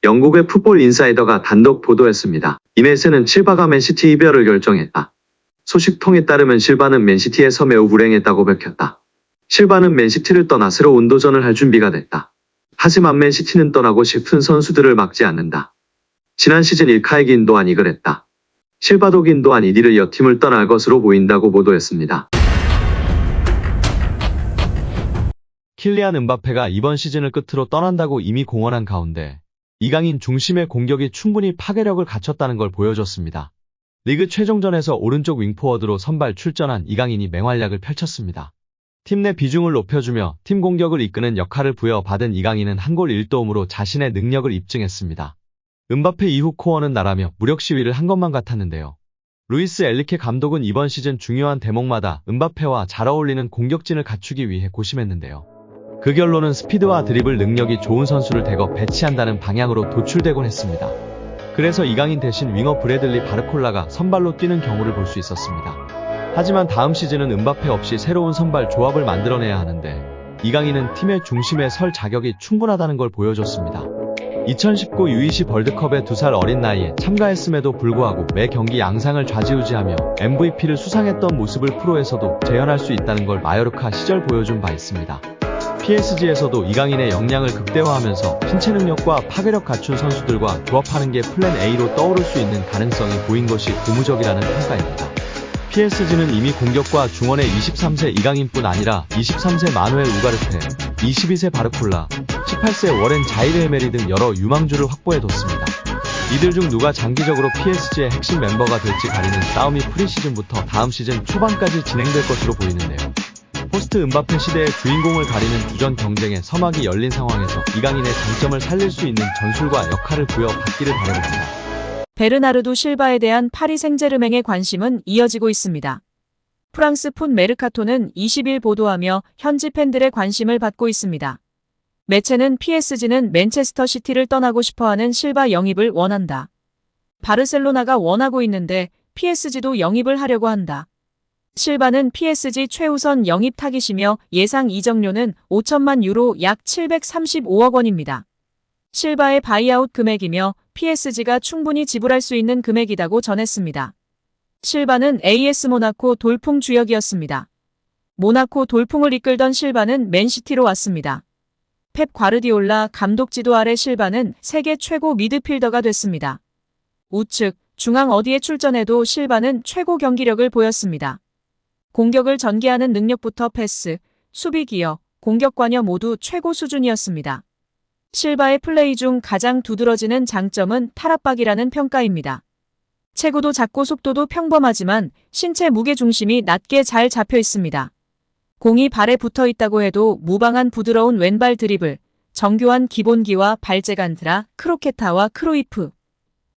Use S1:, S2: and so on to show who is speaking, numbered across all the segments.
S1: 영국의 풋볼 인사이더가 단독 보도했습니다. 이메스는 실바가 맨시티 이별을 결정했다. 소식통에 따르면 실바는 맨시티에서 매우 불행했다고 밝혔다. 실바는 맨시티를 떠나 새로운 도전을 할 준비가 됐다. 하지만 맨시티는 떠나고 싶은 선수들을 막지 않는다. 지난 시즌 일카의 긴도안이 그랬다. 실바도 긴도안이 이를 여팀을 떠날 것으로 보인다고 보도했습니다.
S2: 킬리안 음바페가 이번 시즌을 끝으로 떠난다고 이미 공언한 가운데 이강인 중심의 공격이 충분히 파괴력을 갖췄다는 걸 보여줬습니다. 리그 최종전에서 오른쪽 윙포워드로 선발 출전한 이강인이 맹활약을 펼쳤습니다. 팀 내 비중을 높여주며 팀 공격을 이끄는 역할을 부여받은 이강인은 한 골 1도움으로 자신의 능력을 입증했습니다. 음바페 이후 코어는 나라며 무력 시위를 한 것만 같았는데요. 루이스 엘리케 감독은 이번 시즌 중요한 대목마다 음바페와 잘 어울리는 공격진을 갖추기 위해 고심했는데요. 그 결론은 스피드와 드리블 능력이 좋은 선수를 대거 배치한다는 방향으로 도출되곤 했습니다. 그래서 이강인 대신 윙어 브래들리 바르콜라가 선발로 뛰는 경우를 볼 수 있었습니다. 하지만 다음 시즌은 음바페 없이 새로운 선발 조합을 만들어내야 하는데 이강인은 팀의 중심에 설 자격이 충분하다는 걸 보여줬습니다. 2019 U20 월드컵에 2살 어린 나이에 참가했음에도 불구하고 매 경기 양상을 좌지우지하며 MVP를 수상했던 모습을 프로에서도 재현할 수 있다는 걸 마요르카 시절 보여준 바 있습니다. PSG에서도 이강인의 역량을 극대화하면서 신체 능력과 파괴력 갖춘 선수들과 조합하는 게 플랜 A로 떠오를 수 있는 가능성이 보인 것이 고무적이라는 평가입니다. PSG는 이미 공격과 중원의 23세 이강인뿐 아니라 23세 마누엘 우가르테, 22세 바르콜라, 18세 워렌 자이르 에메리 등 여러 유망주를 확보해뒀습니다. 이들 중 누가 장기적으로 PSG의 핵심 멤버가 될지 가리는 싸움이 프리시즌부터 다음 시즌 초반까지 진행될 것으로 보이는데요. 포스트 음바페 시대의 주인공을 가리는 두전 경쟁의 서막이 열린 상황에서 이강인의 장점을 살릴 수 있는 전술과 역할을 부여받기를 바라봅니다.
S3: 베르나르도 실바에 대한 파리 생제르맹의 관심은 이어지고 있습니다. 프랑스 풋 메르카토는 20일 보도하며 현지 팬들의 관심을 받고 있습니다. 매체는 PSG는 맨체스터 시티를 떠나고 싶어하는 실바 영입을 원한다. 바르셀로나가 원하고 있는데 PSG도 영입을 하려고 한다. 실바는 PSG 최우선 영입 타깃이며 예상 이적료는 5천만 유로 약 735억 원입니다. 실바의 바이아웃 금액이며 PSG가 충분히 지불할 수 있는 금액이라고 전했습니다. 실바는 AS 모나코 돌풍 주역이었습니다. 모나코 돌풍을 이끌던 실바는 맨시티로 왔습니다. 펩 과르디올라 감독 지도 아래 실바는 세계 최고 미드필더가 됐습니다. 우측, 중앙 어디에 출전해도 실바는 최고 경기력을 보였습니다. 공격을 전개하는 능력부터 패스, 수비 기여, 공격 관여 모두 최고 수준이었습니다. 실바의 플레이 중 가장 두드러지는 장점은 탈압박이라는 평가입니다. 체구도 작고 속도도 평범하지만 신체 무게중심이 낮게 잘 잡혀 있습니다. 공이 발에 붙어 있다고 해도 무방한 부드러운 왼발 드리블, 정교한 기본기와 발재간트라, 크로케타와 크루이프,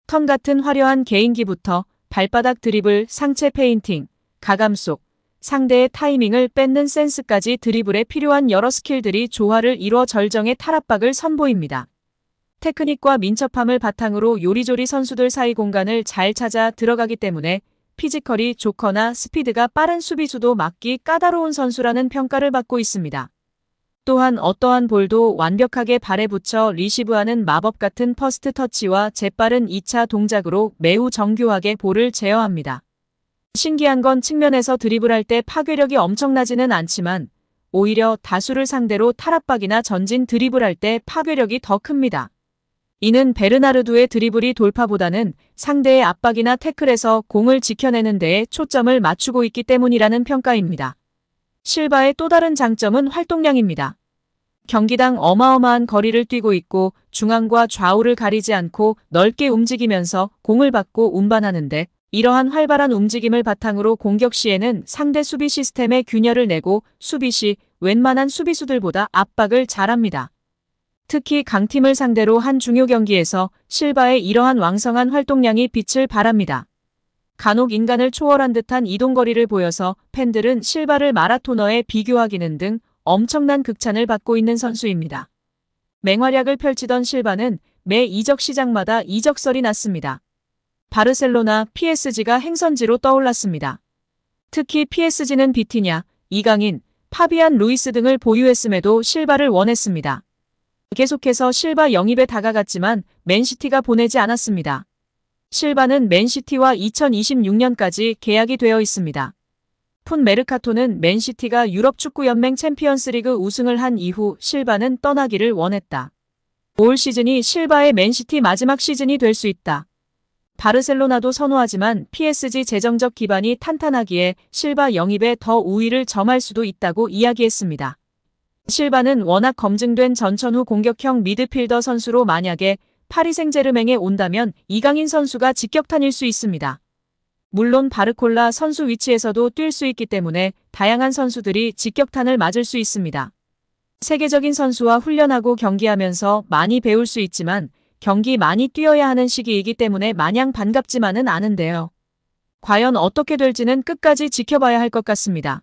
S3: 턴 같은 화려한 개인기부터 발바닥 드리블, 상체 페인팅, 가감속, 상대의 타이밍을 뺏는 센스까지 드리블에 필요한 여러 스킬들이 조화를 이루어 절정의 탈압박을 선보입니다. 테크닉과 민첩함을 바탕으로 요리조리 선수들 사이 공간을 잘 찾아 들어가기 때문에 피지컬이 좋거나 스피드가 빠른 수비수도 막기 까다로운 선수라는 평가를 받고 있습니다. 또한 어떠한 볼도 완벽하게 발에 붙여 리시브하는 마법 같은 퍼스트 터치와 재빠른 2차 동작으로 매우 정교하게 볼을 제어합니다. 신기한 건 측면에서 드리블할 때 파괴력이 엄청나지는 않지만 오히려 다수를 상대로 탈압박이나 전진 드리블할 때 파괴력이 더 큽니다. 이는 베르나르도의 드리블이 돌파보다는 상대의 압박이나 태클에서 공을 지켜내는 데에 초점을 맞추고 있기 때문이라는 평가입니다. 실바의 또 다른 장점은 활동량입니다. 경기당 어마어마한 거리를 뛰고 있고 중앙과 좌우를 가리지 않고 넓게 움직이면서 공을 받고 운반하는데 이러한 활발한 움직임을 바탕으로 공격 시에는 상대 수비 시스템에 균열을 내고 수비 시 웬만한 수비수들보다 압박을 잘합니다. 특히 강팀을 상대로 한 중요 경기에서 실바의 이러한 왕성한 활동량이 빛을 발합니다. 간혹 인간을 초월한 듯한 이동거리를 보여서 팬들은 실바를 마라토너에 비교하기는 등 엄청난 극찬을 받고 있는 선수입니다. 맹활약을 펼치던 실바는 매 이적 시장마다 이적설이 났습니다. 바르셀로나, PSG가 행선지로 떠올랐습니다. 특히 PSG는 비티냐, 이강인, 파비안 루이스 등을 보유했음에도 실바를 원했습니다. 계속해서 실바 영입에 다가갔지만 맨시티가 보내지 않았습니다. 실바는 맨시티와 2026년까지 계약이 되어 있습니다. 푼 메르카토는 맨시티가 유럽 축구연맹 챔피언스리그 우승을 한 이후 실바는 떠나기를 원했다. 올 시즌이 실바의 맨시티 마지막 시즌이 될 수 있다. 바르셀로나도 선호하지만 PSG 재정적 기반이 탄탄하기에 실바 영입에 더 우위를 점할 수도 있다고 이야기했습니다. 실바는 워낙 검증된 전천후 공격형 미드필더 선수로 만약에 파리 생제르맹에 온다면 이강인 선수가 직격탄일 수 있습니다. 물론 바르콜라 선수 위치에서도 뛸 수 있기 때문에 다양한 선수들이 직격탄을 맞을 수 있습니다. 세계적인 선수와 훈련하고 경기하면서 많이 배울 수 있지만 경기 많이 뛰어야 하는 시기이기 때문에 마냥 반갑지만은 않은데요. 과연 어떻게 될지는 끝까지 지켜봐야 할 것 같습니다.